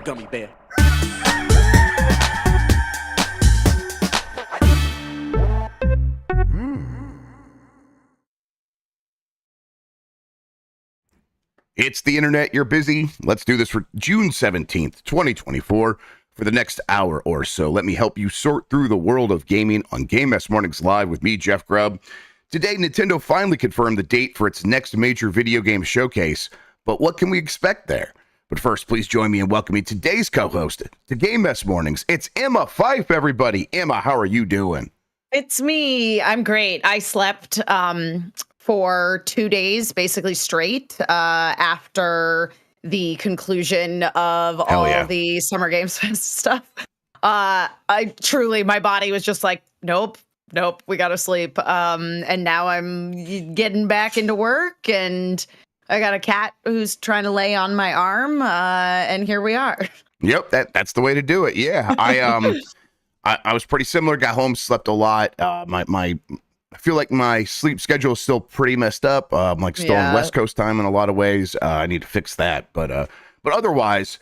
gummy bear. It's the internet. You're busy. Let's do this for June 17th, 2024. For the next hour or so, let me help you sort through the world of gaming on Game Mess Mornings Live with me, Jeff Grubb. Today, Nintendo finally confirmed the date for its next major video game showcase, but what can we expect there? But first, please join me in welcoming today's co-host to Game Mess Mornings. It's Emma Fyffe, everybody. Emma, how are you doing? It's me. I'm great. I slept for 2 days, basically straight, after the conclusion of the Summer Games Fest stuff. My body was just like, nope, we gotta sleep. And now I'm getting back into work, and I got a cat who's trying to lay on my arm, and here we are. Yep, that's the way to do it. Yeah, I was pretty similar. Got home, slept a lot. I feel like my sleep schedule is still pretty messed up. I'm like still on West Coast time in a lot of ways. I need to fix that, but otherwise,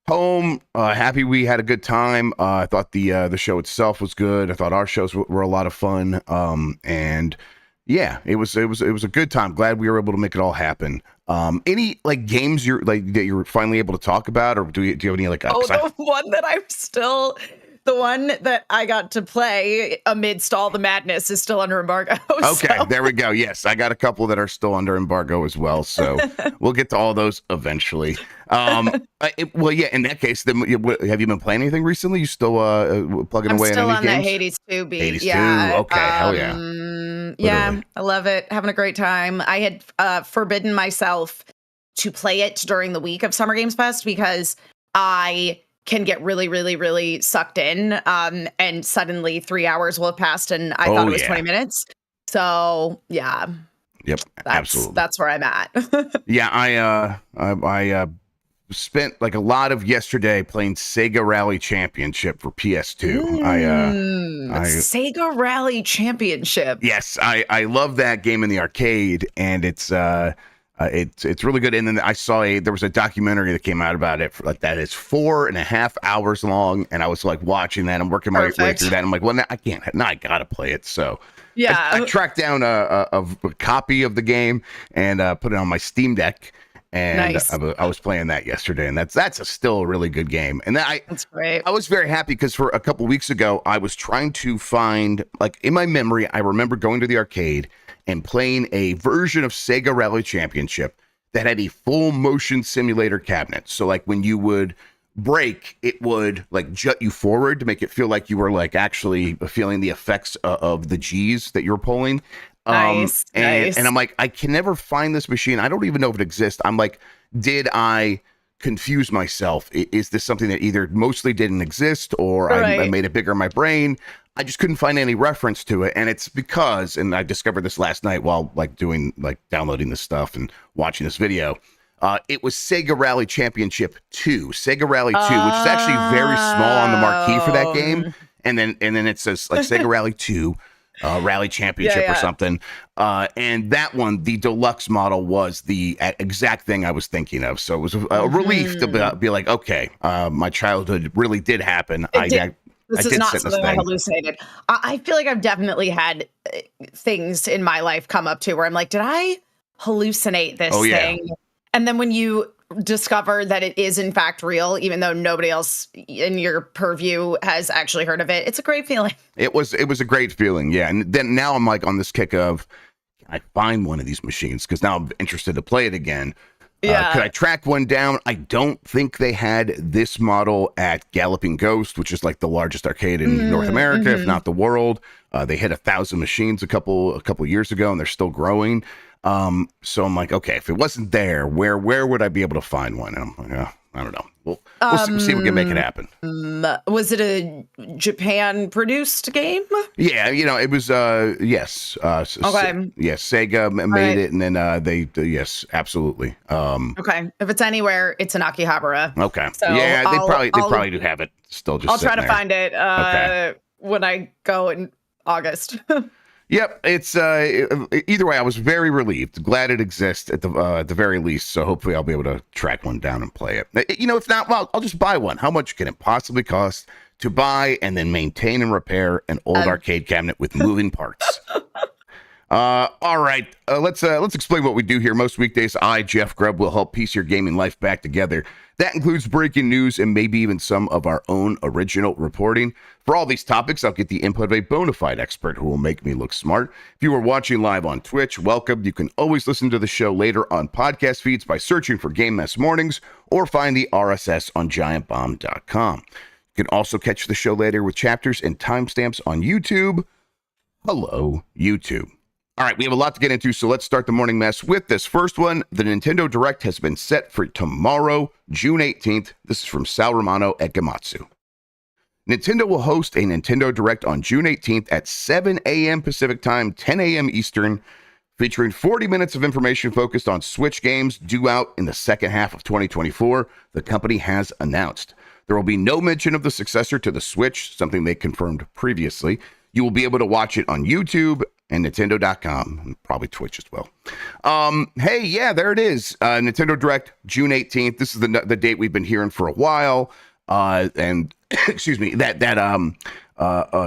home. Happy we had a good time. I thought the show itself was good. I thought our shows were a lot of fun. And yeah, it was a good time. Glad we were able to make it all happen. Any like games that you're finally able to talk about, or do you have any like? The one that I got to play amidst all the madness is still under embargo. Okay, There we go. Yes, I got a couple that are still under embargo as well. So we'll get to all those eventually. In that case, then have you been playing anything recently? You still plugging away on any games? I'm still on that games? Hades 2 beat. Hades 2, okay, hell yeah. Yeah, I love it. Having a great time. I had forbidden myself to play it during the week of Summer Games Fest because I can get really, really, really sucked in. And suddenly 3 hours will have passed and I thought it was 20 minutes. So yeah. Yep. Absolutely. That's where I'm at. Yeah. I spent like a lot of yesterday playing Sega Rally Championship for PS2. Sega Rally Championship. Yes. I love that game in the arcade, and it's really good. And then I saw there was a documentary that came out about it that is 4.5 hours long. And I was like watching that. I'm working my way through that. I'm like, well, I can't. Now I got to play it. So yeah, I tracked down a copy of the game and put it on my Steam Deck. And nice. I was playing that yesterday, and that's still a really good game. And that's great. I was very happy because for a couple weeks ago, I was trying to find, like in my memory, I remember going to the arcade and playing a version of Sega Rally Championship that had a full motion simulator cabinet. So like when you would brake, it would like jut you forward to make it feel like you were like actually feeling the effects of the G's that you're pulling. Nice. And I'm like, I can never find this machine. I don't even know if it exists. I'm like, did I confuse myself? Is this something that either mostly didn't exist or I made it bigger in my brain? I just couldn't find any reference to it. And it's because, and I discovered this last night while downloading this stuff and watching this video. It was Sega Rally Championship 2, Sega Rally 2, which is actually very small on the marquee for that game. And then it says like Sega Rally 2, Rally Championship or something. And that one, the deluxe model, was the exact thing I was thinking of. So it was a relief to be like, okay, my childhood really did happen. This is not something I hallucinated. I feel like I've definitely had things in my life come up to where I'm like, did I hallucinate this thing? And then when you discover that it is in fact real, even though nobody else in your purview has actually heard of it, it's a great feeling. It was a great feeling, yeah. And then now I'm like on this kick of, can I find one of these machines? Because now I'm interested to play it again. Yeah. Could I track one down? I don't think they had this model at Galloping Ghost, which is like the largest arcade in North America, if not the world. They hit 1,000 machines a couple years ago, and they're still growing. So I'm like, okay, if it wasn't there, where would I be able to find one? And I'm like, I don't know. We'll see if we can make it happen. Was it a Japan produced game? Yeah, it was yes. Okay. Yes, Sega made it, and then yes, absolutely. Okay, if it's anywhere, it's in Akihabara. Okay. So yeah, they probably do have it still. Just I'll try to there. find it when I go in August. Yep, it's either way. I was very relieved, glad it exists at the very least. So hopefully, I'll be able to track one down and play it. You know, if not, well, I'll just buy one. How much can it possibly cost to buy and then maintain and repair an old arcade cabinet with moving parts? All right, let's explain what we do here. Most weekdays, I, Jeff Grubb, will help piece your gaming life back together. That includes breaking news and maybe even some of our own original reporting. For all these topics, I'll get the input of a bona fide expert who will make me look smart. If you are watching live on Twitch, welcome. You can always listen to the show later on podcast feeds by searching for Game Mess Mornings or find the RSS on giantbomb.com. You can also catch the show later with chapters and timestamps on YouTube. Hello, YouTube. All right, we have a lot to get into, so let's start the morning mess with this first one. The Nintendo Direct has been set for tomorrow, June 18th. This is from Sal Romano at Gematsu. Nintendo will host a Nintendo Direct on June 18th at 7 a.m. Pacific Time, 10 a.m. Eastern, featuring 40 minutes of information focused on Switch games due out in the second half of 2024, the company has announced. There will be no mention of the successor to the Switch, something they confirmed previously. You will be able to watch it on YouTube and Nintendo.com, and probably Twitch as well. Hey, yeah, there it is. Nintendo Direct, June 18th. This is the date we've been hearing for a while. And excuse me, that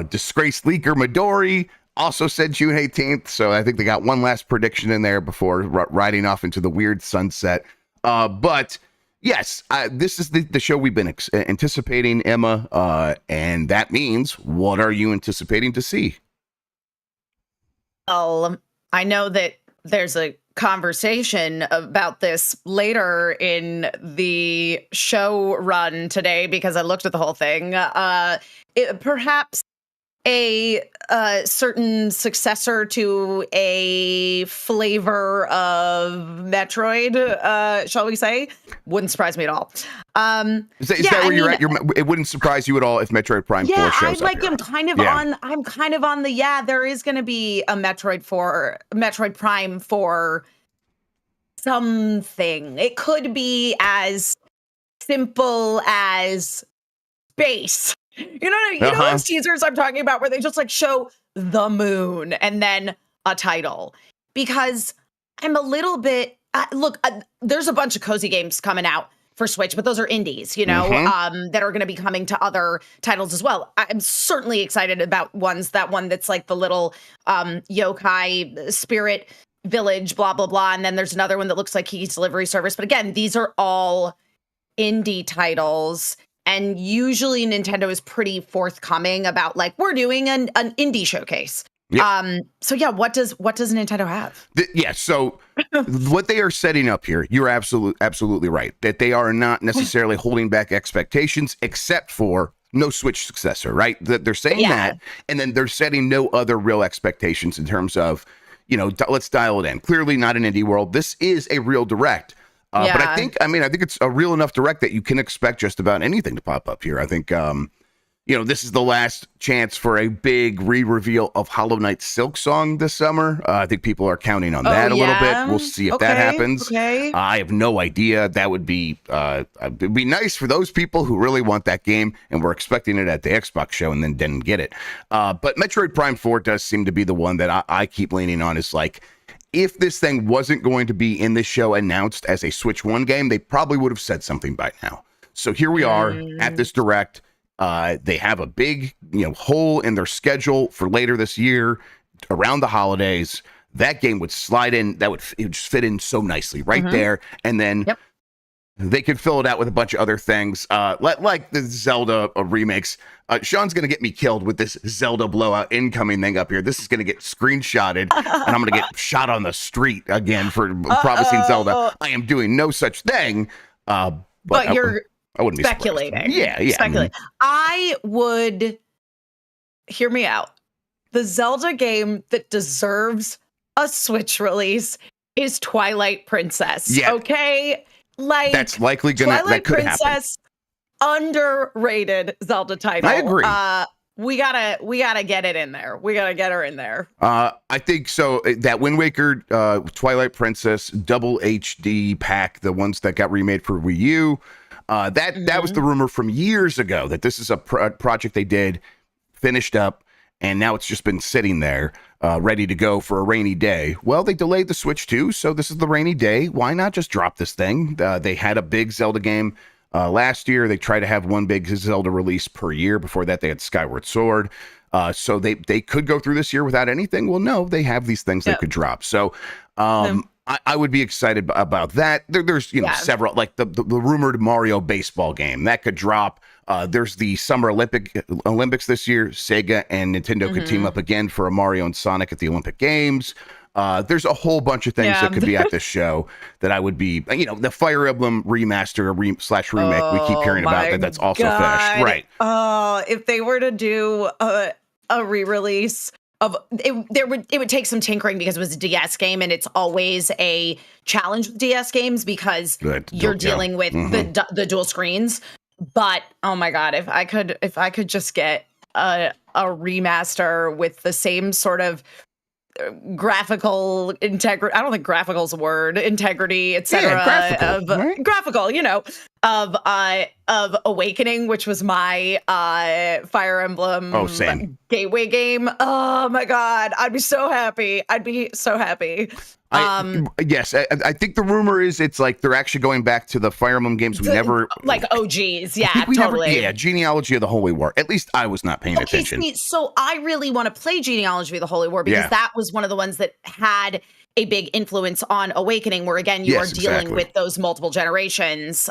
disgraced leaker Midori also said June 18th. So I think they got one last prediction in there before riding off into the weird sunset. But yes, this is the show we've been anticipating, Emma. And that means, what are you anticipating to see? Well, I know that there's a conversation about this later in the show run today because I looked at the whole thing. Perhaps a certain successor to a flavor of Metroid, shall we say? Wouldn't surprise me at all. Is that where you're at? It wouldn't surprise you at all if Metroid Prime 4 shows up. I'm kind of on the there is going to be a Metroid Prime for something. It could be as simple as space. You know those teasers I'm talking about where they just like show the moon and then a title. Because I'm a little bit there's a bunch of cozy games coming out for Switch, but those are indies, that are going to be coming to other titles as well. I'm certainly excited about that one that's like the little yokai spirit village, blah, blah, blah. And then there's another one that looks like Kiki's Delivery Service. But again, these are all indie titles. And usually Nintendo is pretty forthcoming about like, we're doing an indie showcase. Yep. So yeah, what does Nintendo have? So what they are setting up here, you're absolutely right, that they are not necessarily holding back expectations except for no Switch successor, right? They're saying that, and then they're setting no other real expectations in terms of, let's dial it in. Clearly not an indie world. This is a real Direct. But I think it's a real enough Direct that you can expect just about anything to pop up here. I think, this is the last chance for a big re-reveal of Hollow Knight Silk Song this summer. I think people are counting on that a little bit. We'll see if that happens. Okay. I have no idea. That would be it'd be nice for those people who really want that game and were expecting it at the Xbox show and then didn't get it. But Metroid Prime 4 does seem to be the one that I keep leaning on. Is like, if this thing wasn't going to be in this show announced as a Switch 1 game, they probably would have said something by now. So here we are at this Direct. They have a big, hole in their schedule for later this year around the holidays. That game would slide in. It would just fit in so nicely right there. And then they could fill it out with a bunch of other things, like the Zelda remakes. Sean's going to get me killed with this Zelda blowout incoming thing up here. This is going to get screenshotted, and I'm going to get shot on the street again for promising Zelda. I am doing no such thing. But you're I wouldn't be speculating. Yeah. Speculating. I would, hear me out. The Zelda game that deserves a Switch release is Twilight Princess. Yeah. Okay? Like, that's likely that could happen. Underrated Zelda title. I agree. We gotta get it in there. We gotta get her in there. I think so. That Wind Waker, Twilight Princess, double HD pack, the ones that got remade for Wii U. That was the rumor from years ago that this is a project they did, finished up, and now it's just been sitting there, ready to go for a rainy day. Well, they delayed the Switch 2, so this is the rainy day. Why not just drop this thing? They had a big Zelda game last year. They tried to have one big Zelda release per year. Before that, they had Skyward Sword. So they could go through this year without anything. Well, no, they have these things they could drop. So I would be excited about that. There's several, like the rumored Mario baseball game that could drop. There's the Summer Olympics this year. Sega and Nintendo could team up again for a Mario and Sonic at the Olympic Games. There's a whole bunch of things that could be at this show that I would be, the Fire Emblem remaster / remake. We keep hearing about that's also finished. Right. Oh, if they were to do a re-release of it would take some tinkering because it was a DS game, and it's always a challenge with DS games because you're dealing with the dual screens. But oh my God, if I could just get a remaster with the same sort of graphical integrity, I don't think graphical is a word, integrity, etc. Graphical, of Awakening, which was my Fire Emblem gateway game. Oh my God, I'd be so happy. Yes, I think the rumor is it's like they're actually going back to the Fire Emblem games we never like OGs. Yeah, totally. Genealogy of the Holy War. At least I was not paying attention. So I really want to play Genealogy of the Holy War because that was one of the ones that had a big influence on Awakening, where again you are dealing with those multiple generations.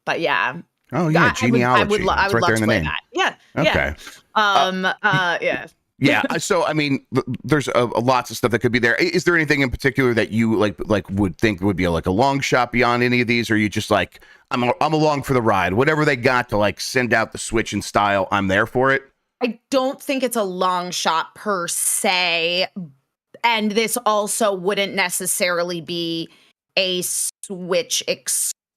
But yeah. Oh yeah, Genealogy. I would love to play that. Yeah. Okay. Yeah. Yeah, so I mean, there's lots of stuff that could be there. Is there anything in particular that you like would think would be like a long shot beyond any of these, or are you just like I'm along for the ride? Whatever they got to like send out the Switch in style, I'm there for it. I don't think it's a long shot per se, and this also wouldn't necessarily be a Switch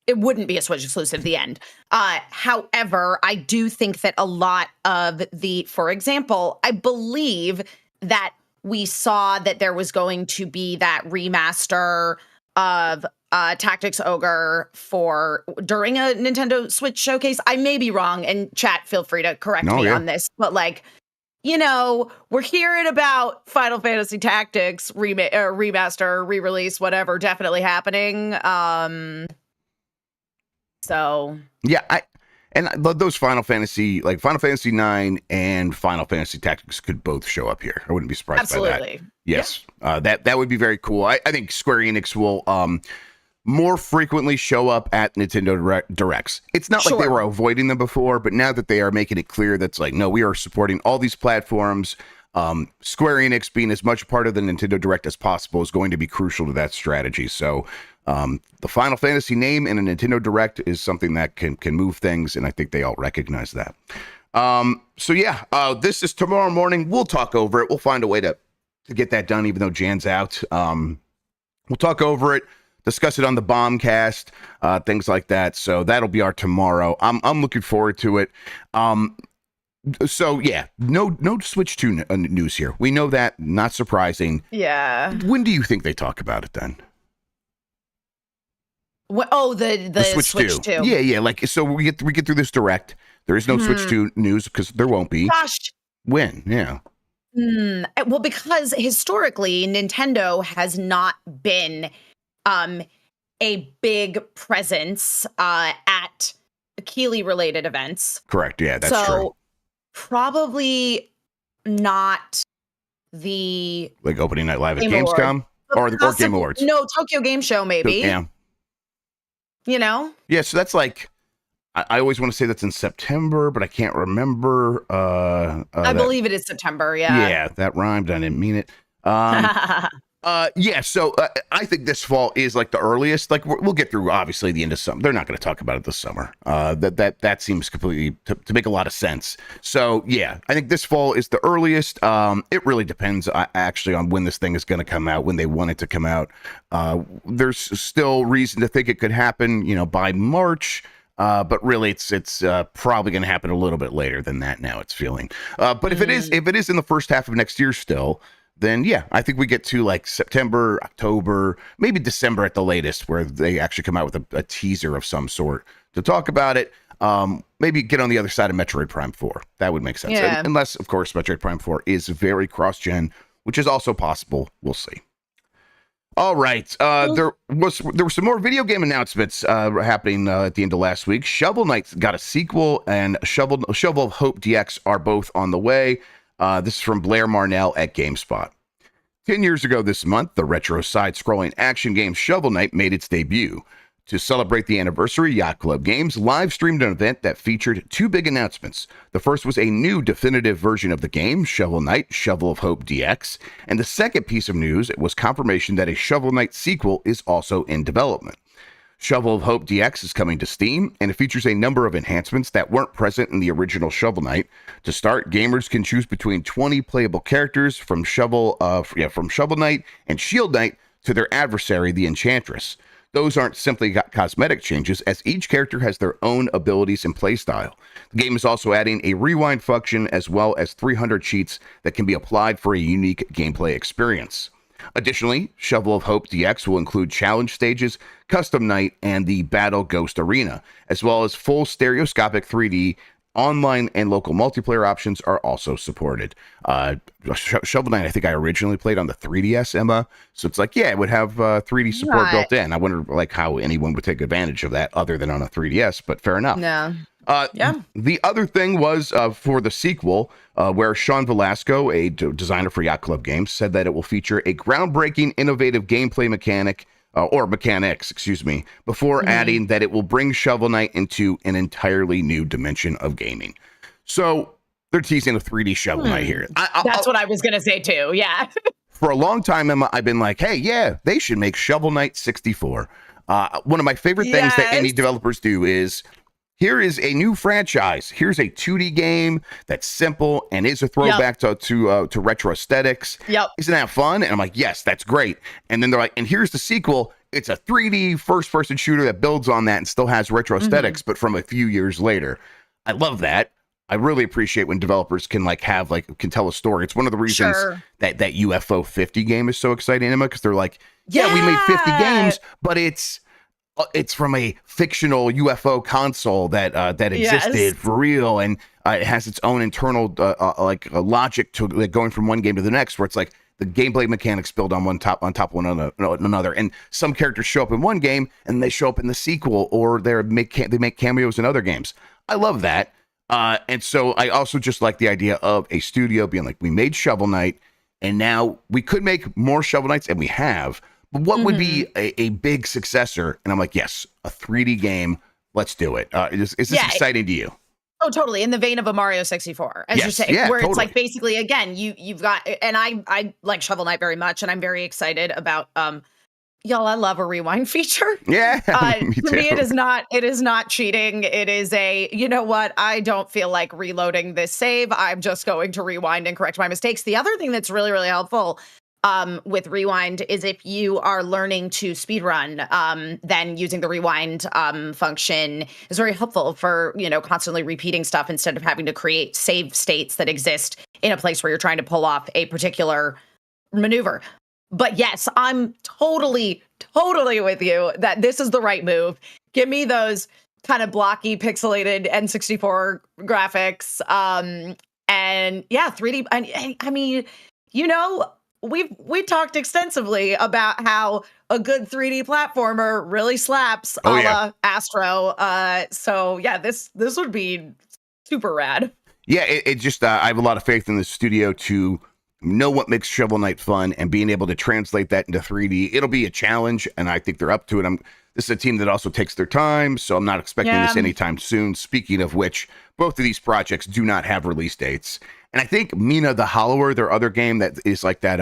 it wouldn't be a Switch exclusive at the end. However, I do think that a lot of for example, I believe that we saw that there was going to be that remaster of Tactics Ogre during a Nintendo Switch showcase. I may be wrong, and chat, feel free to correct me on this, but we're hearing about Final Fantasy Tactics remaster, re-release, whatever, definitely happening. So yeah, those Final Fantasy, like Final Fantasy 9 and Final Fantasy Tactics, could both show up here. I wouldn't be surprised by that. Yes, that would be very cool. I think Square Enix will more frequently show up at Nintendo Directs. It's not like they were avoiding them before, but now that they are making it clear that's like, no, we are supporting all these platforms. Square Enix being as much part of the Nintendo Direct as possible is going to be crucial to that strategy. So the Final Fantasy name in a Nintendo Direct is something that can move things, and I think they all recognize that. This is tomorrow morning. We'll talk over it. We'll find a way to get that done, even though Jan's out. We'll talk over it, discuss it on the Bombcast, things like that. So that'll be our tomorrow. I'm looking forward to it. So yeah, no Switch 2 news here. We know that, not surprising. Yeah. When do you think they talk about it then? The Switch 2. Yeah. Like, so we get through this Direct. There is no Switch 2 news because there won't be. Gosh. When? Yeah. Well, because historically Nintendo has not been a big presence at Keighley related events. Correct. Yeah, that's true. Probably not the like opening night live at Gamescom or Game Awards. No, Tokyo Game Show maybe. Yeah. Yeah, so that's like I always want to say that's in September, but I can't remember. I believe it is September. Yeah. Yeah, that rhymed. I didn't mean it. So I think this fall is like the earliest. Like we'll get through obviously the end of summer. They're not going to talk about it this summer. That seems completely to make a lot of sense. So yeah, I think this fall is the earliest. It really depends actually on when this thing is going to come out, when they want it to come out. There's still reason to think it could happen, by March. But really, it's probably going to happen a little bit later than that. Now it's feeling. But if it is in the first half of next year still, then yeah, I think we get to like September, October, maybe December at the latest, where they actually come out with a teaser of some sort to talk about it. maybe get on the other side of Metroid Prime 4. That would make sense. Yeah. Unless, of course, Metroid Prime 4 is very cross-gen, which is also possible. We'll see. All right. There were some more video game announcements happening at the end of last week. Shovel Knight got a sequel, and Shovel of Hope DX are both on the way. This is from Blair Marnell at GameSpot. 10 years ago this month, the retro side-scrolling action game Shovel Knight made its debut. To celebrate the anniversary, Yacht Club Games live-streamed an event that featured two big announcements. The first was a new definitive version of the game, Shovel Knight, Shovel of Hope DX, and the second piece of news was confirmation that a Shovel Knight sequel is also in development. Shovel of Hope DX is coming to Steam, and it features a number of enhancements that weren't present in the original Shovel Knight. To start, gamers can choose between 20 playable characters from Shovel Knight and Shield Knight to their adversary, the Enchantress. Those aren't simply cosmetic changes, as each character has their own abilities and playstyle. The game is also adding a rewind function as well as 300 cheats that can be applied for a unique gameplay experience. Additionally, Shovel of Hope DX will include challenge stages, custom night, and the Battle Ghost Arena, as well as full stereoscopic 3D. Online and local multiplayer options are also supported. Shovel Knight, I think I originally played on the 3DS, Emma. So it's like, yeah, it would have 3D support built in. I wonder like how anyone would take advantage of that other than on a 3DS, but fair enough. No. The other thing was for the sequel, where Sean Velasco, a designer for Yacht Club Games, said that it will feature a groundbreaking, innovative gameplay mechanics, before adding that it will bring Shovel Knight into an entirely new dimension of gaming. So they're teasing a 3D Shovel Knight here. That's what I was going to say too. Yeah. For a long time, Emma, I've been like, hey, yeah, they should make Shovel Knight 64. One of my favorite things that any developers do is, here is a new franchise. Here's a 2D game that's simple and is a throwback to retro aesthetics. Yep. Isn't that fun? And I'm like, yes, that's great. And then they're like, and here's the sequel. It's a 3D first-person shooter that builds on that and still has retro aesthetics, but from a few years later. I love that. I really appreciate when developers can can tell a story. It's one of the reasons that UFO 50 game is so exciting, Emma, because they're like, yeah, we made 50 games, but it's from a fictional UFO console that existed for real, and it has its own internal logic to going from one game to the next, where it's like the gameplay mechanics build on top of one another, and some characters show up in one game and they show up in the sequel, or they make cameos in other games. I love that, and so I also just like the idea of a studio being like, we made Shovel Knight, and now we could make more Shovel Knights, and we have. But what would be a big successor? And I'm like, yes, a 3D game. Let's do it. Is this exciting to you? Oh, totally. In the vein of a Mario 64, as you say, where it's like basically, again, you've got, and I like Shovel Knight very much, and I'm very excited about, y'all, I love a rewind feature. Yeah. To me, it is not cheating. It is you know what? I don't feel like reloading this save. I'm just going to rewind and correct my mistakes. The other thing that's really, really helpful with rewind is if you are learning to speedrun, then using the rewind function is very helpful for, constantly repeating stuff instead of having to create save states that exist in a place where you're trying to pull off a particular maneuver. But yes, I'm totally with you that this is the right move. Give me those kind of blocky, pixelated N64 graphics. And yeah, 3D. I mean, we talked extensively about how a good 3D platformer really slaps a la Astro. So yeah, this would be super rad. Yeah, it just I have a lot of faith in the studio to know what makes Shovel Knight fun and being able to translate that into 3D. It'll be a challenge, and I think they're up to it. This is a team that also takes their time, so I'm not expecting this anytime soon. Speaking of which, both of these projects do not have release dates. And I think Mina the Hollower, their other game that is like that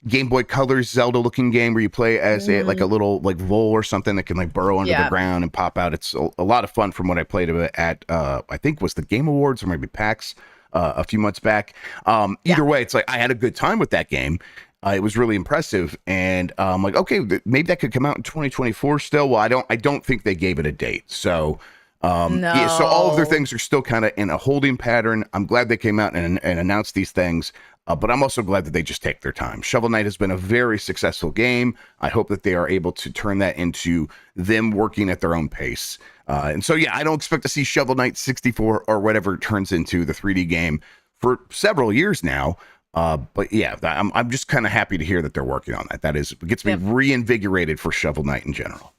Game Boy Color Zelda-looking game where you play as a little vole or something that can burrow under the ground and pop out. It's a lot of fun from what I played at I think was the Game Awards or maybe PAX a few months back. Either way, it's like I had a good time with that game. It was really impressive, and I'm like, okay, maybe that could come out in 2024 still. Well, I don't think they gave it a date, so. No. So all of their things are still kind of in a holding pattern. I'm glad they came out and announced these things. But I'm also glad that they just take their time. Shovel Knight has been a very successful game. I hope that they are able to turn that into them working at their own pace. And so, yeah, I don't expect to see Shovel Knight 64 or whatever it turns into, the 3D game, for several years now. But yeah, I'm just kind of happy to hear that they're working on that. It gets me reinvigorated for Shovel Knight in general.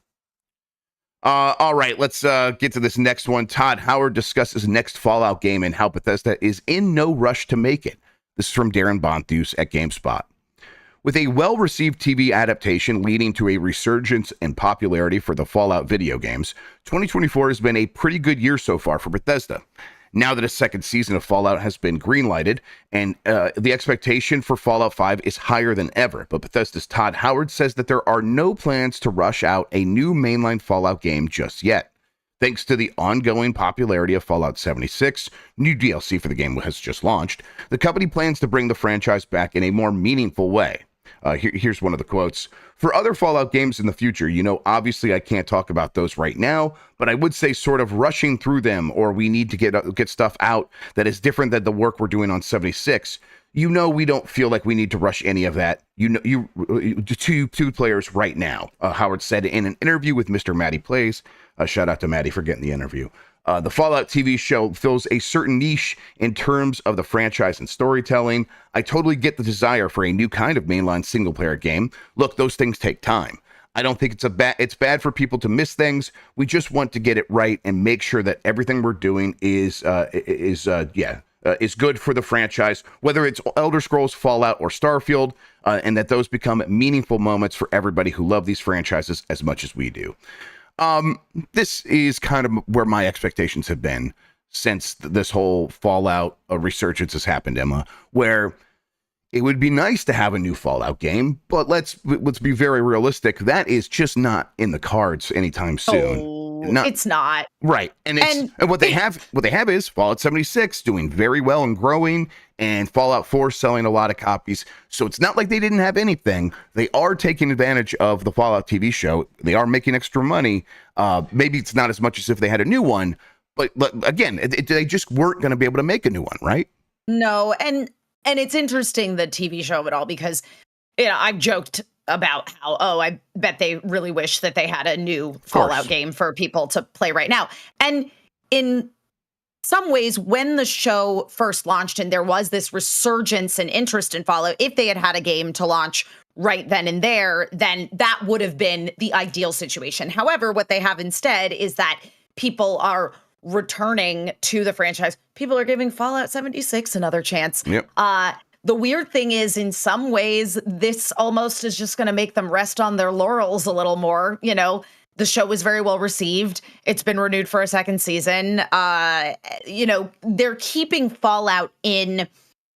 All right, let's get to this next one. Todd Howard discusses next Fallout game and how Bethesda is in no rush to make it. This is from Darren Bonthus at GameSpot. With a well-received TV adaptation leading to a resurgence in popularity for the Fallout video games, 2024 has been a pretty good year so far for Bethesda. Now that a second season of Fallout has been greenlighted, and the expectation for Fallout 5 is higher than ever, but Bethesda's Todd Howard says that there are no plans to rush out a new mainline Fallout game just yet. Thanks to the ongoing popularity of Fallout 76, new DLC for the game has just launched, the company plans to bring the franchise back in a more meaningful way. Here's one of the quotes. For other Fallout games in the future, obviously I can't talk about those right now, but I would say sort of rushing through them, or we need to get stuff out that is different than the work we're doing on 76. We don't feel like we need to rush any of that. Two players right now, Howard said in an interview with Mr. Matty Plays. Shout out to Matty for getting the interview. The Fallout TV show fills a certain niche in terms of the franchise and storytelling. I totally get the desire for a new kind of mainline single-player game. Look, those things take time. I don't think it's bad for people to miss things. We just want to get it right and make sure that everything we're doing is good for the franchise, whether it's Elder Scrolls, Fallout, or Starfield, and that those become meaningful moments for everybody who love these franchises as much as we do. This is kind of where my expectations have been since this whole Fallout resurgence has happened, Emma, where it would be nice to have a new Fallout game, but let's be very realistic. That is just not in the cards anytime soon. It's not. Right. And what they have is Fallout 76 doing very well and growing, and Fallout 4 selling a lot of copies. So it's not like they didn't have anything. They are taking advantage of the Fallout TV show. They are making extra money. Maybe it's not as much as if they had a new one, but again, they just weren't going to be able to make a new one, right? No. And it's interesting, the TV show of it all, because I've joked about how, I bet they really wish that they had a new Fallout game for people to play right now. And in some ways, when the show first launched and there was this resurgence and interest in Fallout, if they had had a game to launch right then and there, then that would have been the ideal situation. However, what they have instead is that people are returning to the franchise. People are giving Fallout 76 another chance. Yep. The weird thing is, in some ways, this almost is just going to make them rest on their laurels a little more. The show was very well received. It's been renewed for a second season. They're keeping Fallout in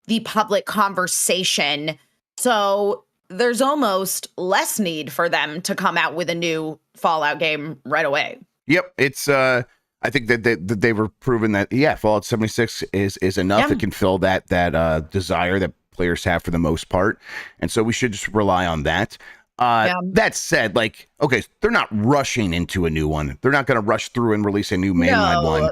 the public conversation. So there's almost less need for them to come out with a new Fallout game right away. Yep. It's, I think that they were proven that, Fallout 76 is enough. It can fill that desire that players have for the most part. And so we should just rely on that. That said, they're not rushing into a new one. They're not going to rush through and release a new mainline one.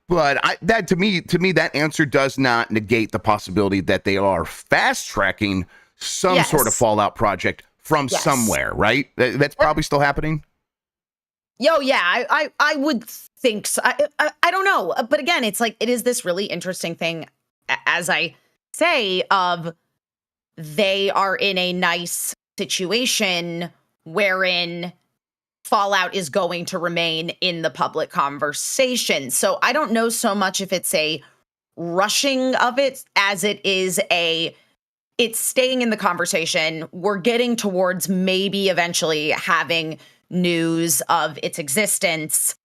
But to me, that answer does not negate the possibility that they are fast tracking some sort of Fallout project from somewhere, right? That's probably still happening. I would think so. I don't know. But again, it's like, it is this really interesting thing, as I say, of they are in a nice situation wherein Fallout is going to remain in the public conversation. So I don't know so much if it's a rushing of it as it is it's staying in the conversation. We're getting towards maybe eventually having news of its existence.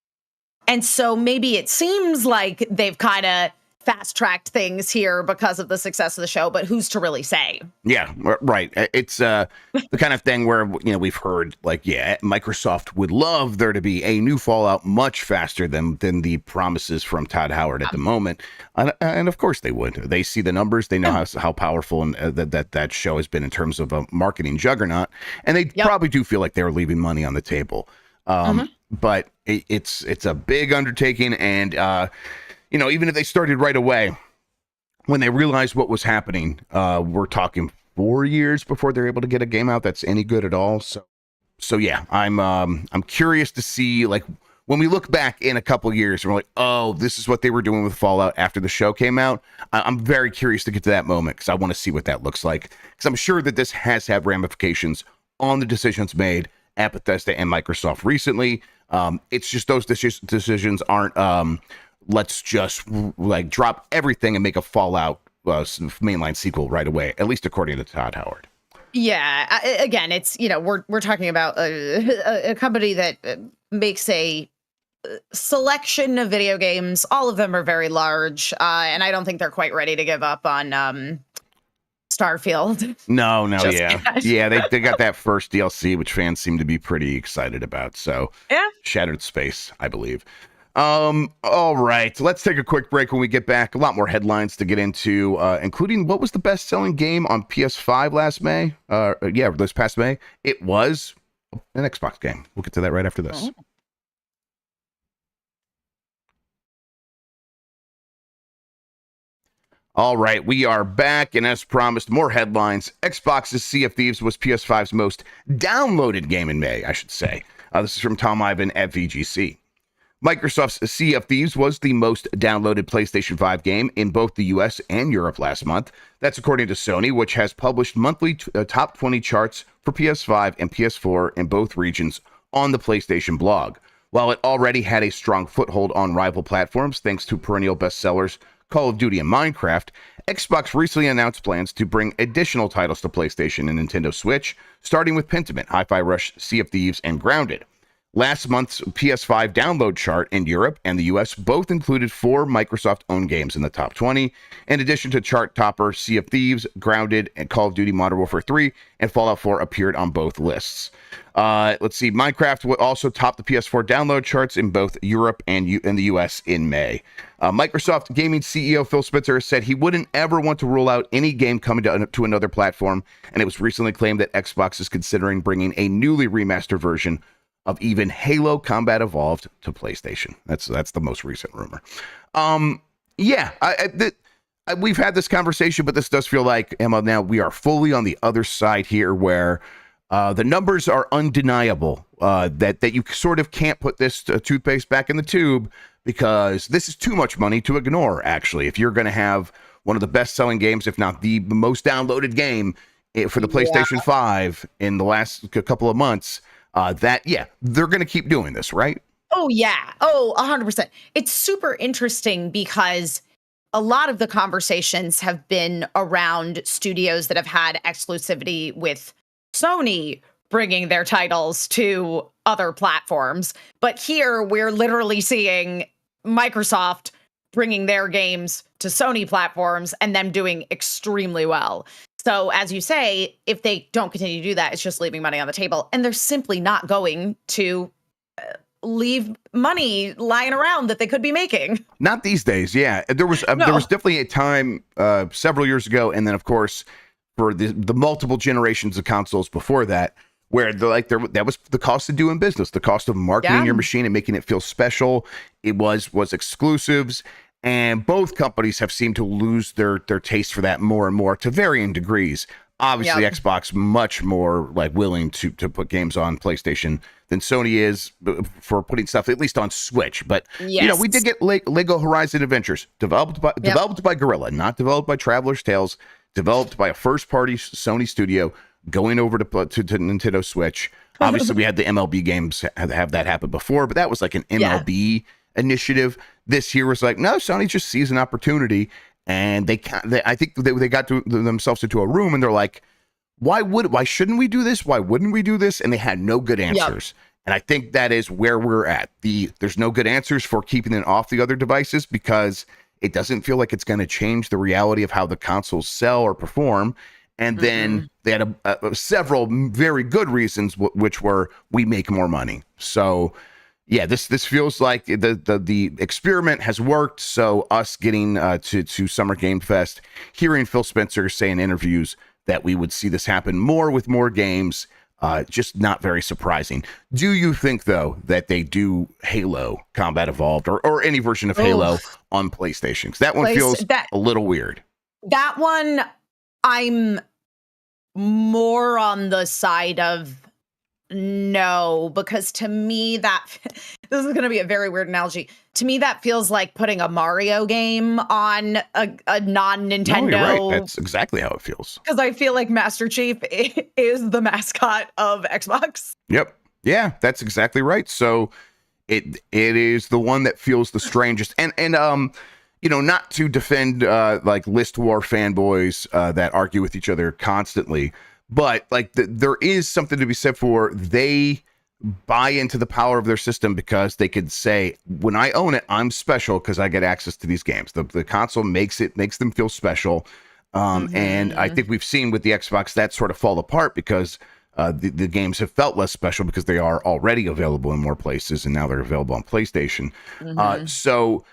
And so maybe it seems like they've kind of fast-tracked things here because of the success of the show, but who's to really say? Yeah, right. It's the kind of thing where, we've heard, Microsoft would love there to be a new Fallout much faster than the promises from Todd Howard at the moment. And of course they would. They see the numbers. They know how powerful and that show has been in terms of a marketing juggernaut. And they probably do feel like they're leaving money on the table. But it's a big undertaking. And, even if they started right away, when they realized what was happening, we're talking 4 years before they're able to get a game out that's any good at all. So yeah, I'm curious to see, like, when we look back in a couple years and we're like, oh, this is what they were doing with Fallout after the show came out. I'm very curious to get to that moment because I want to see what that looks like. Because I'm sure that this has had ramifications on the decisions made at Bethesda and Microsoft recently. It's just those decisions aren't, let's just like drop everything and make a Fallout mainline sequel right away, at least according to Todd Howard. Yeah, again, it's, we're talking about a company that makes a selection of video games. All of them are very large, and I don't think they're quite ready to give up on Starfield. No, yeah, they got that first DLC, which fans seem to be pretty excited about. So yeah, Shattered Space, I believe. All right, let's take a quick break. When we get back, a lot more headlines to get into, including what was the best-selling game on PS5 last May? This past May. It was an Xbox game. We'll get to that right after this. Oh. All right, we are back, and as promised, more headlines. Xbox's Sea of Thieves was PS5's most downloaded game in May, I should say. This is from Tom Ivan at VGC. Microsoft's Sea of Thieves was the most downloaded PlayStation 5 game in both the US and Europe last month. That's according to Sony, which has published monthly top 20 charts for PS5 and PS4 in both regions on the PlayStation blog. While it already had a strong foothold on rival platforms thanks to perennial bestsellers Call of Duty and Minecraft, Xbox recently announced plans to bring additional titles to PlayStation and Nintendo Switch, starting with Pentiment, Hi-Fi Rush, Sea of Thieves, and Grounded. Last month's PS5 download chart in Europe and the US both included 4 Microsoft-owned games in the top 20, in addition to chart topper Sea of Thieves, Grounded, and Call of Duty Modern Warfare 3, and Fallout 4 appeared on both lists. Let's see, Minecraft would also top the PS4 download charts in both Europe and in the US in May. Microsoft Gaming CEO Phil Spencer said he wouldn't ever want to rule out any game coming to another platform, and it was recently claimed that Xbox is considering bringing a newly remastered version of even Halo Combat Evolved to PlayStation. That's the most recent rumor. We've had this conversation, but this does feel like, Emma, now we are fully on the other side here where the numbers are undeniable, that you sort of can't put this toothpaste back in the tube because this is too much money to ignore, actually. If you're going to have one of the best-selling games, if not the most downloaded game for the PlayStation 5 in the last couple of months, they're going to keep doing this, right? Oh, yeah. Oh, 100%. It's super interesting because a lot of the conversations have been around studios that have had exclusivity with Sony bringing their titles to other platforms. But here we're literally seeing Microsoft bringing their games to Sony platforms and them doing extremely well. So as you say, if they don't continue to do that, it's just leaving money on the table. And they're simply not going to leave money lying around that they could be making. Not these days, yeah. There was definitely a time several years ago, and then, of course, for the multiple generations of consoles before that, where that was the cost of doing business, the cost of marketing your machine and making it feel special. It was exclusives. And both companies have seemed to lose their taste for that more and more to varying degrees. Obviously, Xbox much more willing to put games on PlayStation than Sony is for putting stuff at least on Switch. But we did get Lego Horizon Adventures developed by Guerrilla, not developed by Traveler's Tales, developed by a first-party Sony studio going over to Nintendo Switch. Obviously, we had the MLB games have that happen before, but that was like an MLB initiative. This year was like, no, Sony just sees an opportunity, and I think they got themselves into a room, and they're like, why shouldn't we do this? Why wouldn't we do this? And they had no good answers. And I think that is where we're at. There's no good answers for keeping it off the other devices because it doesn't feel like it's going to change the reality of how the consoles sell or perform. And then they had several very good reasons, which were we make more money. So yeah, this feels like the experiment has worked. So us getting to Summer Game Fest, hearing Phil Spencer say in interviews that we would see this happen more with more games, just not very surprising. Do you think, though, that they do Halo Combat Evolved or any version of Halo on PlayStation? Because that one feels a little weird. That one, I'm more on the side of no, because to me that this is going to be a very weird analogy. To me, that feels like putting a Mario game on a non-Nintendo. No, you're right. That's exactly how it feels. Because I feel like Master Chief is the mascot of Xbox. Yep. Yeah, that's exactly right. So it is the one that feels the strangest. And you know, not to defend like list war fanboys that argue with each other constantly, but like there is something to be said for they buy into the power of their system because they could say, when I own it, I'm special because I get access to these games. The console makes them feel special. And I think we've seen with the Xbox that sort of fall apart because the games have felt less special because they are already available in more places and now they're available on PlayStation. So,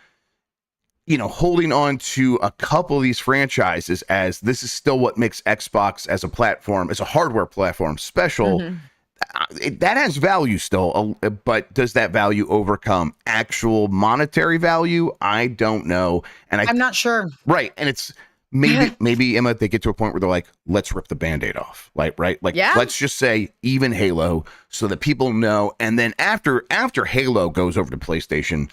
you know, holding on to a couple of these franchises as this is still what makes Xbox as a platform, as a hardware platform special, that has value still. But does that value overcome actual monetary value? I don't know. And I'm not sure. Right. And it's maybe Emma, they get to a point where they're like, let's rip the Band-Aid off. Like, right. Like, let's just say even Halo so that people know. And then after Halo goes over to PlayStation,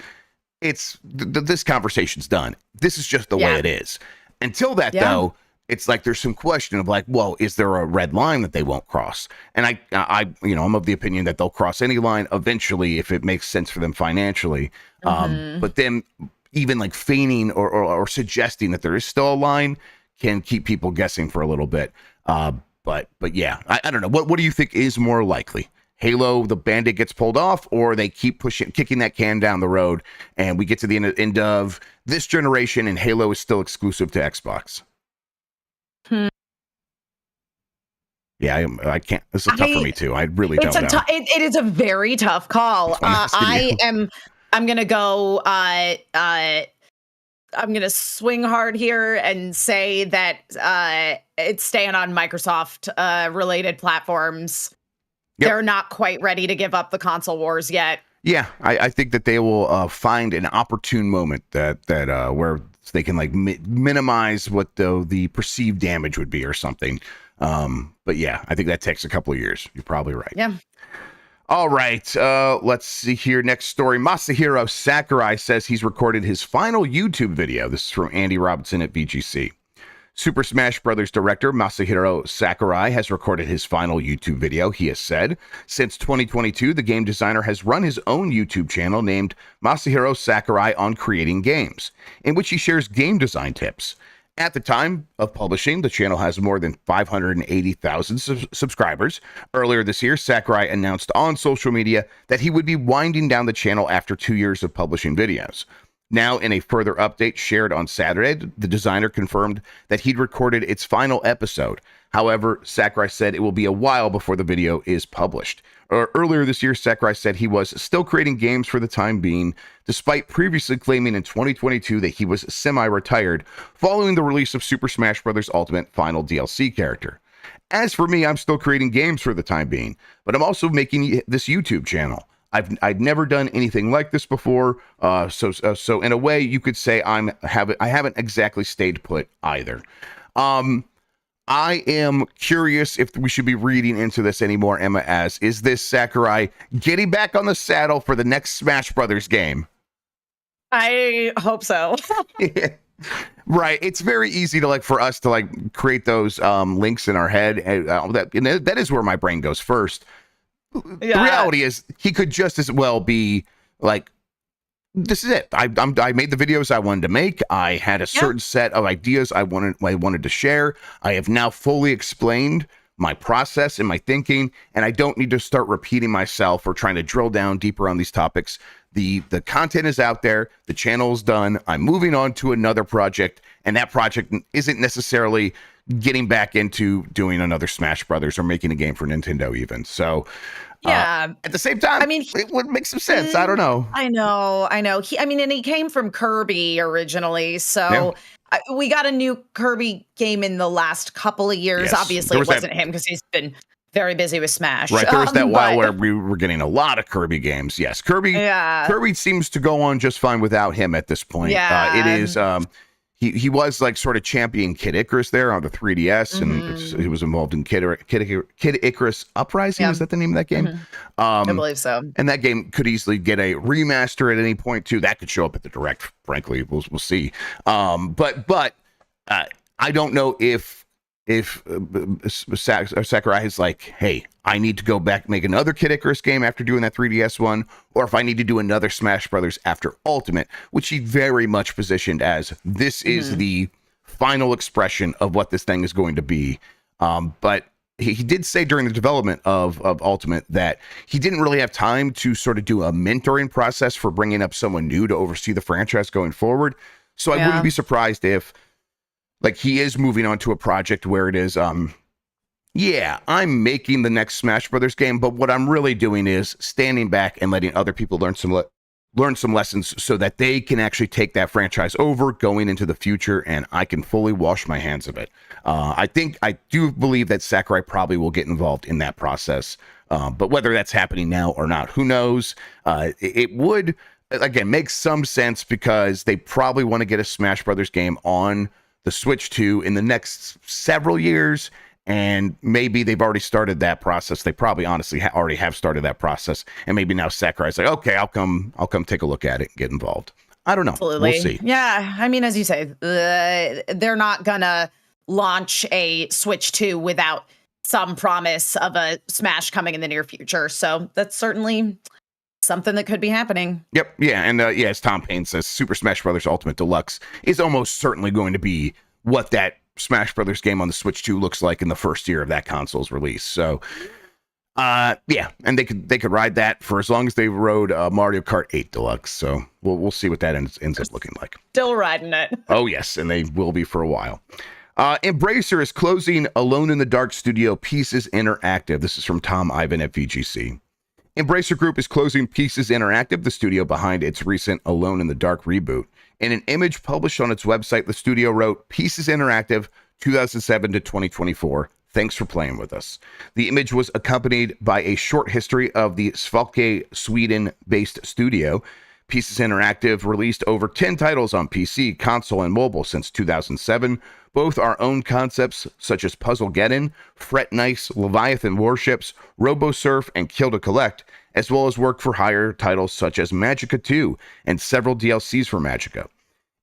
it's this conversation's done. This is just the way it is. Until that, though, it's like there's some question of like, well, is there a red line that they won't cross? And I, you know, I'm of the opinion that they'll cross any line eventually if it makes sense for them financially. But then even like feigning or suggesting that there is still a line can keep people guessing for a little bit. But yeah, I don't know. What do you think is more likely? Halo, the Band-Aid gets pulled off, or they keep kicking that can down the road, and we get to the end of this generation, and Halo is still exclusive to Xbox. Yeah, I can't. This is tough for me too. I really don't know. It is a very tough call. I'm gonna go. I'm gonna swing hard here and say that it's staying on Microsoft related platforms. Yep. They're not quite ready to give up the console wars yet. Yeah, I think that they will find an opportune moment that where they can like minimize what the perceived damage would be or something. But yeah, I think that takes a couple of years. You're probably right. Yeah. All right. Let's see here. Next story. Masahiro Sakurai says he's recorded his final YouTube video. This is from Andy Robinson at VGC. Super Smash Bros. Director Masahiro Sakurai has recorded his final YouTube video, he has said. Since 2022, the game designer has run his own YouTube channel named Masahiro Sakurai on Creating Games, in which he shares game design tips. At the time of publishing, the channel has more than 580,000 subscribers. Earlier this year, Sakurai announced on social media that he would be winding down the channel after 2 years of publishing videos. Now, in a further update shared on Saturday, the designer confirmed that he'd recorded its final episode. However, Sakurai said it will be a while before the video is published. Earlier this year, Sakurai said he was still creating games for the time being, despite previously claiming in 2022 that he was semi-retired following the release of Super Smash Bros. Ultimate Final DLC character. As for me, I'm still creating games for the time being, but I'm also making this YouTube channel. I've never done anything like this before, so in a way you could say I haven't exactly stayed put either. I am curious if we should be reading into this anymore, Emma, as is this Sakurai getting back on the saddle for the next Smash Brothers game? I hope so. Right. It's very easy to for us to create those links in our head. That is where my brain goes first. The reality is he could just as well be like, this is it. I made the videos I wanted to make. I had a certain set of ideas I wanted to share. I have now fully explained my process and my thinking, and I don't need to start repeating myself or trying to drill down deeper on these topics. The content is out there. The channel is done. I'm moving on to another project, and that project isn't necessarily getting back into doing another Smash Brothers or making a game for Nintendo even. So at the same time, I mean, it would make some sense. I don't know. I know. And he came from Kirby originally. So we got a new Kirby game in the last couple of years. Yes. Obviously, it wasn't him because he's been very busy with Smash. Right. There was that while where we were getting a lot of Kirby games. Yes. Kirby seems to go on just fine without him at this point. Yeah. It is. he was like sort of champion Kid Icarus there on the 3DS, and he was involved in Kid Icarus Uprising. Yeah. Is that the name of that game? I believe so. And that game could easily get a remaster at any point too. That could show up at the Direct. Frankly, we'll see. But I don't know if Sakurai is like, hey, I need to go back, make another Kid Icarus game after doing that 3DS one, or if I need to do another Smash Brothers after Ultimate, which he very much positioned as this is the final expression of what this thing is going to be. But he did say during the development of Ultimate that he didn't really have time to sort of do a mentoring process for bringing up someone new to oversee the franchise going forward. So I wouldn't be surprised if, like, he is moving on to a project where it is, yeah, I'm making the next Smash Brothers game, but what I'm really doing is standing back and letting other people learn some lessons so that they can actually take that franchise over going into the future, and I can fully wash my hands of it. I do believe that Sakurai probably will get involved in that process, but whether that's happening now or not, who knows? It would, again, make some sense because they probably want to get a Smash Brothers game on the Switch 2 in the next several years, and maybe they've already started that process. They probably honestly already have started that process, and maybe now Sakurai's like, okay, I'll come take a look at it and get involved. I don't know. Absolutely. We'll see. Yeah, I mean, as you say, they're not gonna launch a Switch 2 without some promise of a Smash coming in the near future. So that's certainly something that could be happening. Yep. Yeah. And as Tom Payne says, Super Smash Brothers Ultimate Deluxe is almost certainly going to be what that Smash Brothers game on the Switch 2 looks like in the first year of that console's release. So, yeah, and they could ride that for as long as they rode Mario Kart 8 Deluxe. So we'll see what that ends up looking like. Still riding it. Oh yes, and they will be for a while. Embracer is closing Alone in the Dark studio Pieces Interactive. This is from Tom Ivan at VGC. Embracer Group is closing Pieces Interactive, the studio behind its recent Alone in the Dark reboot. In an image published on its website, the studio wrote, Pieces Interactive, 2007 to 2024. Thanks for playing with us. The image was accompanied by a short history of the Svalke, Sweden-based studio. Pieces Interactive released over 10 titles on PC, console, and mobile since 2007. Both are own concepts such as Puzzlegeddon, Fret Nice, Leviathan Warships, RoboSurf, and Kill to Collect, as well as work for higher titles such as Magica 2 and several DLCs for Magica.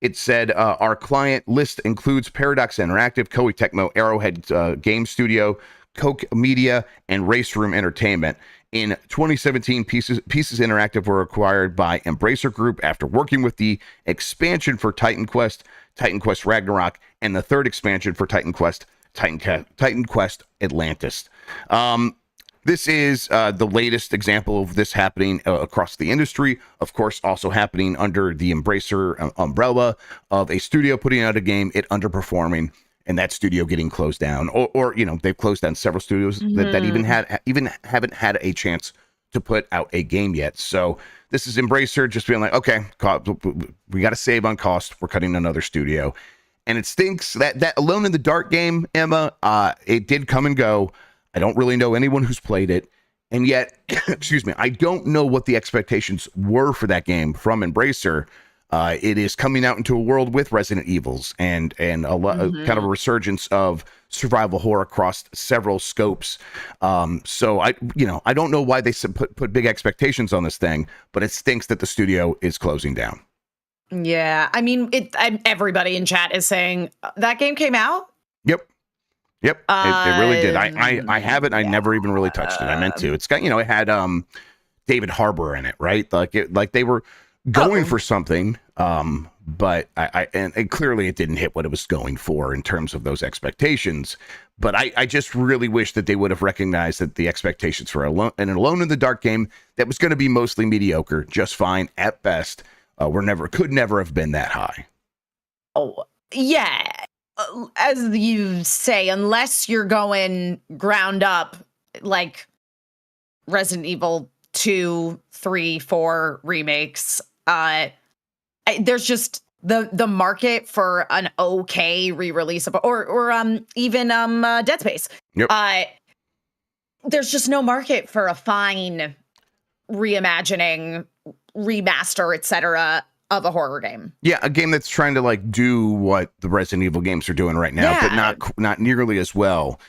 It said, our client list includes Paradox Interactive, Koei Tecmo, Arrowhead Game Studio, Koch Media, and Race Room Entertainment. In 2017, Pieces Interactive were acquired by Embracer Group after working with the expansion for Titan Quest Ragnarok, and the third expansion for Titan Quest Atlantis. This is the latest example of this happening across the industry. Of course, also happening under the Embracer umbrella of a studio putting out a game, it underperforming, and that studio getting closed down. Or they've closed down several studios that even haven't had a chance to put out a game yet. So this is Embracer just being like, okay, we got to save on cost. We're cutting another studio. And it stinks that Alone in the Dark game, Emma, it did come and go. I don't really know anyone who's played it. And yet, excuse me, I don't know what the expectations were for that game from Embracer. It is coming out into a world with Resident Evils and kind of a resurgence of survival horror across several scopes. So I don't know why they put big expectations on this thing, but it stinks that the studio is closing down. Yeah, I mean, everybody in chat is saying that game came out. Yep, it really did. I haven't. I never even really touched it. I meant to. It's got it had David Harbour in it, right? Like they were going for something, but and clearly it didn't hit what it was going for in terms of those expectations. But I just really wish that they would have recognized that the expectations for an Alone in the Dark game that was going to be mostly mediocre, just fine at best, could never have been that high. Oh yeah, as you say, unless you're going ground up like Resident Evil 2, 3, 4 remakes. There's just the market for an okay re-release of or even Dead Space. Yep. There's just no market for a fine reimagining, remaster, etc. of a horror game. Yeah, a game that's trying to like do what the Resident Evil games are doing right now, but not nearly as well.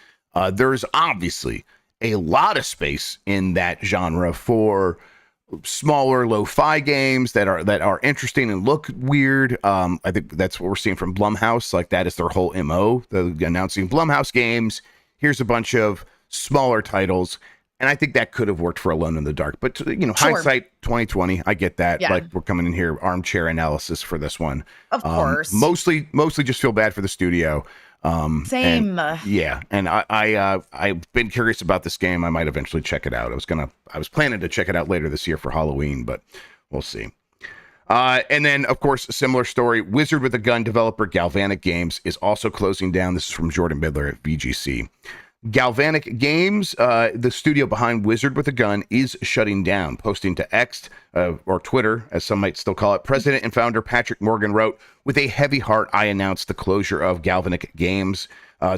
There's obviously a lot of space in that genre for smaller lo-fi games that are interesting and look weird. I think that's what we're seeing from Blumhouse. Like, that is their whole MO. They're announcing Blumhouse games. Here's a bunch of smaller titles. And I think that could have worked for Alone in the Dark. But, sure. Hindsight 2020, I get that. Yeah. Like, we're coming in here, armchair analysis for this one. Of course. Mostly just feel bad for the studio. Same. And I've been curious about this game. I might eventually check it out. I was planning to check it out later this year for Halloween, but we'll see. And then, of course, a similar story. Wizard with a Gun developer Galvanic Games is also closing down. This is from Jordan Midler at VGC. Galvanic Games, the studio behind Wizard with a Gun, is shutting down. Posting to X, or Twitter, as some might still call it, President and founder Patrick Morgan wrote, "With a heavy heart, I announced the closure of Galvanic Games.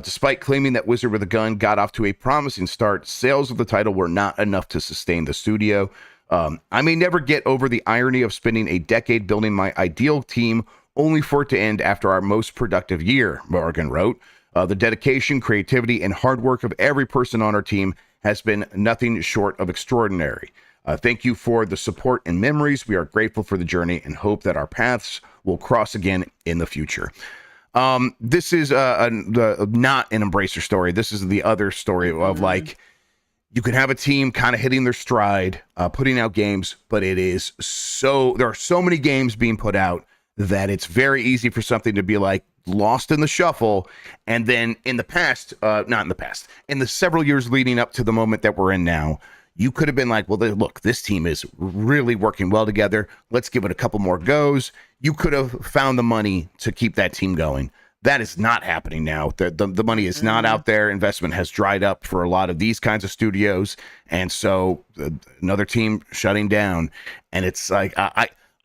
Despite claiming that Wizard with a Gun got off to a promising start, sales of the title were not enough to sustain the studio. I may never get over the irony of spending a decade building my ideal team only for it to end after our most productive year," Morgan wrote. The dedication, creativity, and hard work of every person on our team has been nothing short of extraordinary. Thank you for the support and memories. We are grateful for the journey and hope that our paths will cross again in the future. This is not an Embracer story. This is the other story of like, you can have a team kind of hitting their stride, putting out games, but there are so many games being put out that it's very easy for something to be like lost in the shuffle. And then in the several years leading up to the moment that we're in now, you could have been like, well, look, this team is really working well together. Let's give it a couple more goes. You could have found the money to keep that team going. That is not happening now. The money is not out there. Investment has dried up for a lot of these kinds of studios. And so another team shutting down. And it's like,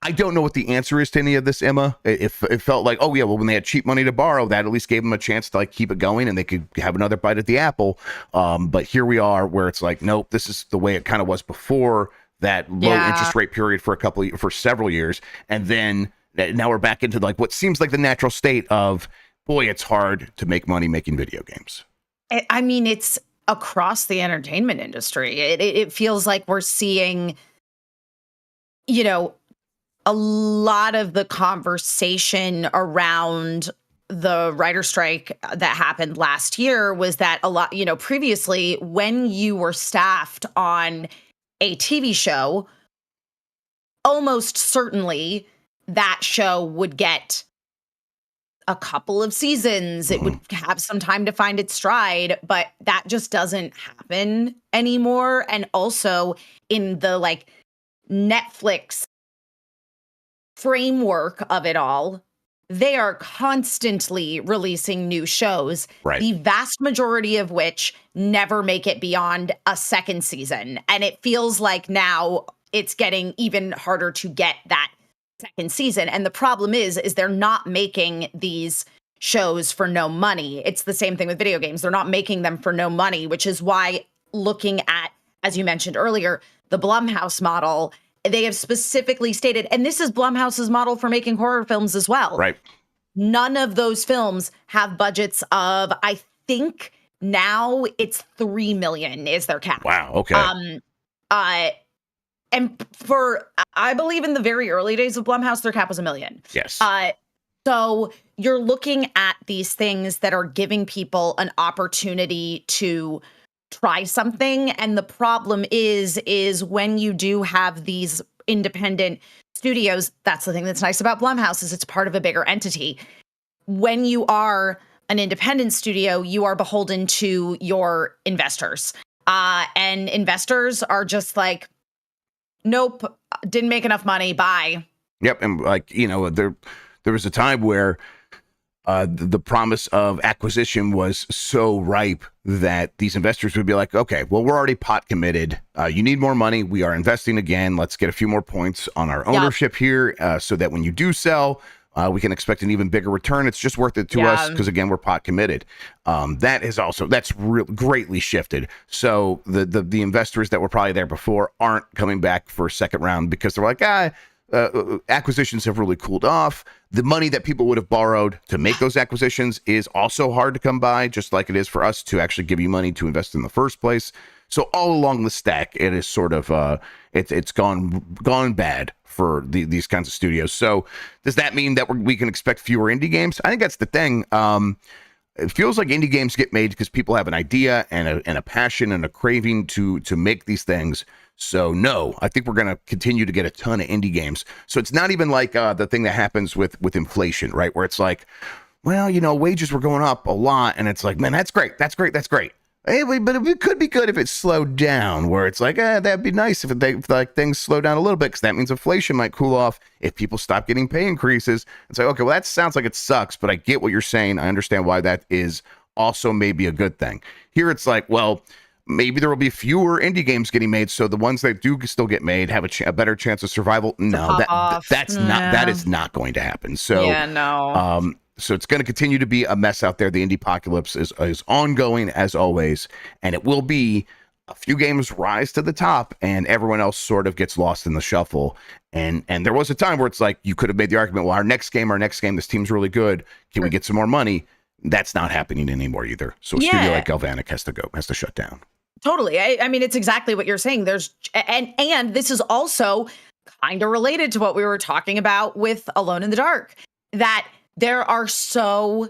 I don't know what the answer is to any of this, Emma. It felt like, oh yeah, well, when they had cheap money to borrow, that at least gave them a chance to like keep it going and they could have another bite at the apple. But here we are where it's like, nope, this is the way it kind of was before that low interest rate period for several years. And then now we're back into like what seems like the natural state of, boy, it's hard to make money making video games. I mean, it's across the entertainment industry. It feels like we're seeing, a lot of the conversation around the writer strike that happened last year was that a lot, previously when you were staffed on a TV show, almost certainly that show would get a couple of seasons. It would have some time to find its stride, but that just doesn't happen anymore. And also in the like Netflix framework of it all, they are constantly releasing new shows, right, the vast majority of which never make it beyond a second season. And it feels like now it's getting even harder to get that second season. And the problem is they're not making these shows for no money. It's the same thing with video games. They're not making them for no money, which is why looking at, as you mentioned earlier, the Blumhouse model, they have specifically stated, and this is Blumhouse's model for making horror films as well. Right. None of those films have budgets of, I think now it's 3 million is their cap. Wow. Okay. And for, I believe in the very early days of Blumhouse, their cap was $1 million. Yes. So you're looking at these things that are giving people an opportunity to try something. And the problem is when you do have these independent studios, that's the thing that's nice about Blumhouse is it's part of a bigger entity. When you are an independent studio, you are beholden to your investors. And investors are just like, nope, didn't make enough money, bye. Yep. And like, there was a time where the promise of acquisition was so ripe that these investors would be like, okay, well, we're already pot committed. You need more money. We are investing again. Let's get a few more points on our ownership here so that when you do sell, we can expect an even bigger return. It's just worth it to us because, again, we're pot committed. That's greatly shifted. So the investors that were probably there before aren't coming back for a second round because they're like, acquisitions have really cooled off. The money that people would have borrowed to make those acquisitions is also hard to come by, just like it is for us to actually give you money to invest in the first place. So all along the stack, it is sort of it's gone bad for these kinds of studios. So does that mean that we can expect fewer indie games? I think that's the thing. It feels like indie games get made because people have an idea and a passion and a craving to make these things. So no, I think we're going to continue to get a ton of indie games. So it's not even like the thing that happens with inflation, right? Where it's like, well, wages were going up a lot, and it's like, man, that's great. Hey, but it could be good if it slowed down, where it's like, that'd be nice if things slow down a little bit, because that means inflation might cool off if people stop getting pay increases. It's like, okay, well, that sounds like it sucks, but I get what you're saying. I understand why that is also maybe a good thing. Here it's like, well, maybe there will be fewer indie games getting made, so the ones that do still get made have a better chance of survival. No, that is not going to happen. So yeah, no. So it's going to continue to be a mess out there. The indie apocalypse is ongoing as always, and it will be a few games rise to the top, and everyone else sort of gets lost in the shuffle. And there was a time where it's like you could have made the argument, well, our next game, this team's really good. Can we get some more money? That's not happening anymore either. So a studio like Galvanic has to shut down. Totally. I mean, it's exactly what you're saying. And this is also kind of related to what we were talking about with Alone in the Dark, that there are so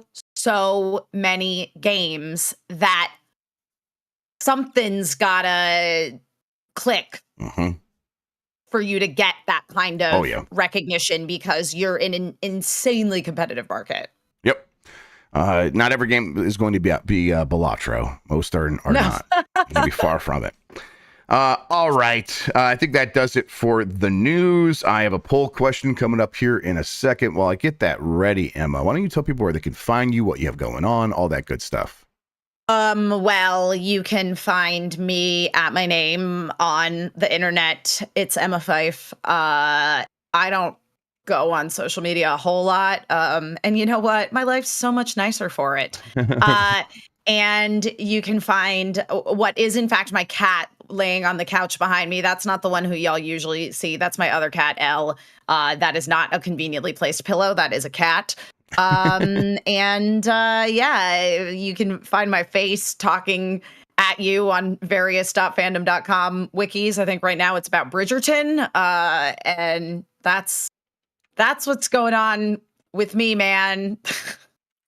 many games that something's gotta click for you to get that kind of recognition, because you're in an insanely competitive market. Yep. Not every game is going to be Balatro. Most are not. You'll be far from it. All right. I think that does it for the news. I have a poll question coming up here in a second. While I get that ready, Emma, why don't you tell people where they can find you, what you have going on, all that good stuff? Well, you can find me at my name on the internet. It's Emma Fyffe. I don't go on social media a whole lot. And you know what? My life's so much nicer for it. And you can find what is in fact my cat laying on the couch behind me. That's not the one who y'all usually see. That's my other cat, Elle. That is not a conveniently placed pillow. That is a cat. Yeah, you can find my face talking at you on various.fandom.com wikis. I think right now it's about Bridgerton. And that's what's going on with me, man.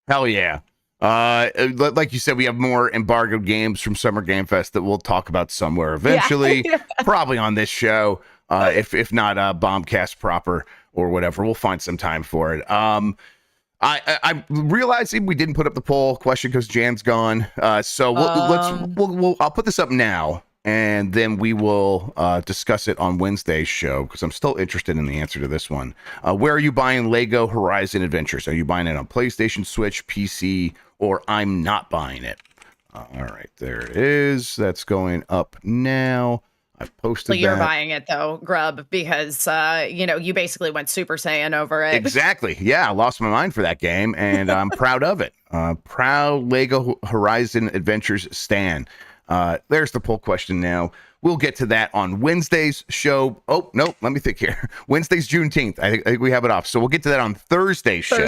Hell yeah. Like you said, we have more embargoed games from Summer Game Fest that we'll talk about somewhere eventually, probably on this show, if not Bombcast proper or whatever. We'll find some time for it. I'm realizing we didn't put up the poll question because Jan's gone. So I'll put this up now, and then we will discuss it on Wednesday's show, because I'm still interested in the answer to this one. Where are you buying Lego Horizon Adventures? Are you buying it on PlayStation, Switch, PC, or I'm not buying it? All right, there it is. That's going up now. I posted that. You're buying it though, Grubb, because you basically went Super Saiyan over it. Exactly. Yeah, I lost my mind for that game, and I'm proud of it. Proud Lego Horizon Adventures stan. There's the poll question now. We'll get to that on Wednesday's show. Oh, no, let me think here. Wednesday's Juneteenth. I think we have it off. So we'll get to that on Thursday's show.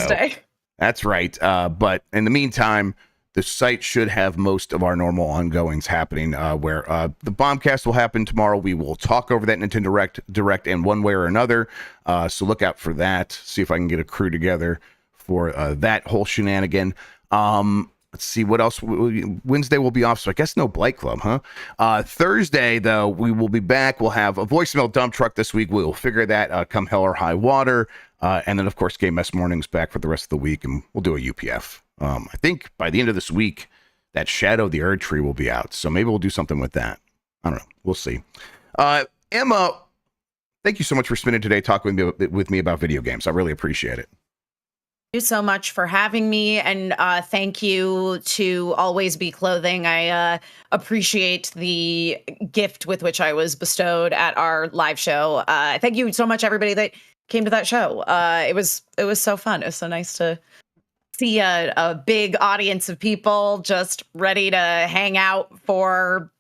That's right. But in the meantime, the site should have most of our normal ongoings happening, where the Bombcast will happen tomorrow. We will talk over that Nintendo Direct in one way or another. So look out for that. See if I can get a crew together for that whole shenanigan. Let's see what else. Wednesday will be off, so I guess no Blight Club, huh? Thursday, though, we will be back. We'll have a voicemail dump truck this week. We'll figure that come hell or high water. And then, of course, Game Mess Mornings back for the rest of the week, and we'll do a UPF. I think by the end of this week, that Shadow of the Erd Tree will be out, so maybe we'll do something with that. I don't know. We'll see. Emma, thank you so much for spending today talking with me about video games. I really appreciate it. You so much for having me, and thank you to Always Be Clothing. I appreciate the gift with which I was bestowed at our live show. Thank you so much, everybody that came to that show. It was so fun. It was so nice to see a big audience of people just ready to hang out for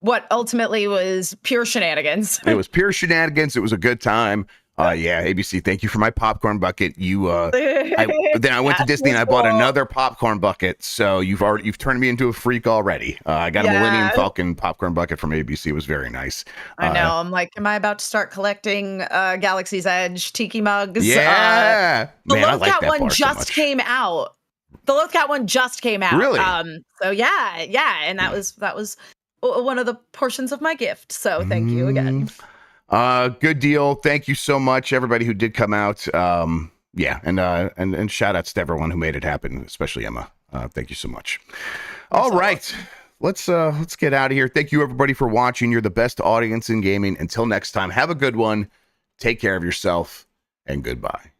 what ultimately was pure shenanigans. It was pure shenanigans. It was a good time. Yeah, ABC, thank you for my popcorn bucket. Then I went to Disney and I bought another popcorn bucket. So you've turned me into a freak already. I got a Millennium Falcon popcorn bucket from ABC. It was very nice. I know. I'm like, am I about to start collecting Galaxy's Edge tiki mugs? Yeah. The Lothcat one just came out. The Lothcat one just came out. Really? So yeah, and that was one of the portions of my gift. So thank you again. Good deal. Thank you so much, everybody who did come out. Yeah, and shout outs to everyone who made it happen, especially Emma. Thank you so much. All right. Let's get out of here. Thank you everybody for watching. You're the best audience in gaming. Until next time, have a good one. Take care of yourself and goodbye.